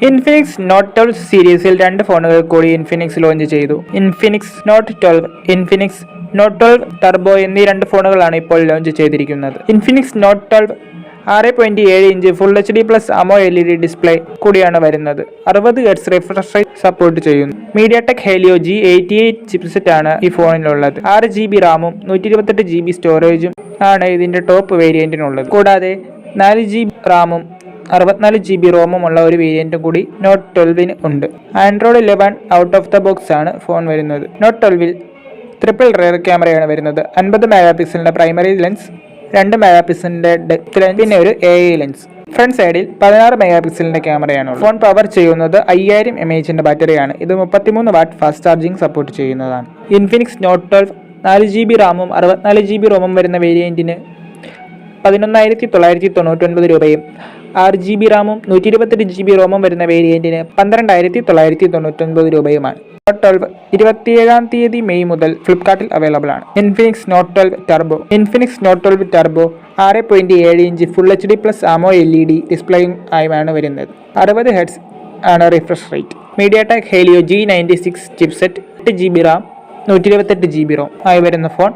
Infinix note 12 സീരീസിൽ 2 ഫോണുകൾ കൂടി ഇൻഫിനിക്സ് ലോഞ്ച് ചെയ്തു. Infinix note 12, Infinix note 12 turbo എന്നീ 2 ഫോണുകളാണ് ഇപ്പോൾ ലോഞ്ച് ചെയ്തിരിക്കുന്നത്. Infinix note 12 6.7 inch full HD plus അമോ LED ഡിസ്പ്ലേ കൂടിയാണ് വരുന്നത്. 60 Hz റിഫ്രഷ് റേറ്റ് സപ്പോർട്ട് ചെയ്യുന്നു. മീഡിയാടെക് ഹെലിയോ G88 ചിപ്സെറ്റ് ആണ് ഈ ഫോണിലുള്ളത്. 6GB റാമും 128GB സ്റ്റോറേജും ആണ് ഇതിന്റെ ടോപ്പ് വേരിയന്റിനുള്ളത്. കൂടാതെ 4GB റാമും 64GB റോമുമുള്ള ഒരു വേരിയന്റും കൂടി നോട്ട് 12 ഉണ്ട്. Android 11 out of the box ആണ് ഫോൺ വരുന്നത്. നോട്ട് 12 ട്രിപ്പിൾ റിയർ ക്യാമറയാണ് വരുന്നത്. 50 മെഗാപിക്സലിന്റെ പ്രൈമറി ലെൻസ്, 2 മെഗാപിക്സലിന്റെ ഡെപ്ത് ലെൻസ്, പിന്നെ ഒരു AI ലെൻസ്. ഫ്രണ്ട് സൈഡിൽ 16 മെഗാപിക്സലിന്റെ ക്യാമറയാണ്. ഫോൺ പവർ ചെയ്യുന്നത് 5000 mAh ബാറ്ററിയാണ്. ഇത് 33 വാട്ട് ഫാസ്റ്റ് ചാർജിംഗ് സപ്പോർട്ട് ചെയ്യുന്നതാണ്. ഇൻഫിനിക്സ് നോട്ട് 12 4GB റാമും 64GB റോമും വരുന്ന വേരിയന്റിന് 11,999 രൂപയും 6GB റാമും 128GB റോമും വരുന്ന വേരിയന്റിന് 12,999 രൂപയുമാണ്. നോട്ട് 12 27 മെയ് മുതൽ ഫ്ലിപ്കാർട്ടിൽ അവൈലബിൾ ആണ്. Infinix note 12 turbo. Infinix note 12 turbo 6.7 inch full HD plus അമോ LED ഡിസ്പ്ലേയും ആയാണ് വരുന്നത്. 60 Hz ആണ് refresh rate. MediaTek Helio G96 chipset, 8GB RAM 128GB ROM ആയി വരുന്ന phone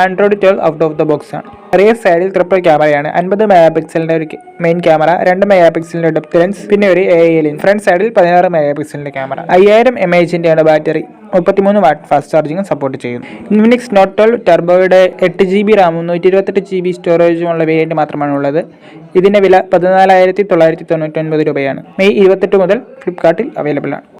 Android 12 out of the box ആണ്. റിയർ സൈഡിൽ ട്രിപ്പിൾ ക്യാമറയാണ്. 50 മെഗാപിക്സലിന്റെ ഒരു മെയിൻ ക്യാമറ, 2 മെഗാപിക്സലിന്റെ ഡെപ്ത് ലെൻസ്, പിന്നെ ഒരു AI ലെൻസ്. ഫ്രണ്ട് സൈഡിൽ 16 മെഗാപിക്സലിന്റെ ക്യാമറ. 5000 mAh ആണ് battery. 33 what fast charging support ചെയ്യുന്നു. ഇൻഫിനിക്സ് നോട്ട് 12 ടർബോയുടെ 8GB റാമും 128GB സ്റ്റോറേജുമുള്ള വേരിയന്റ് മാത്രമാണ് ഉള്ളത്. ഇതിന്റെ വില 14,999 രൂപയാണ്. മെയ് 28 മുതൽ ഫ്ലിപ്കാർട്ടിൽ അവൈലബിൾ ആണ്.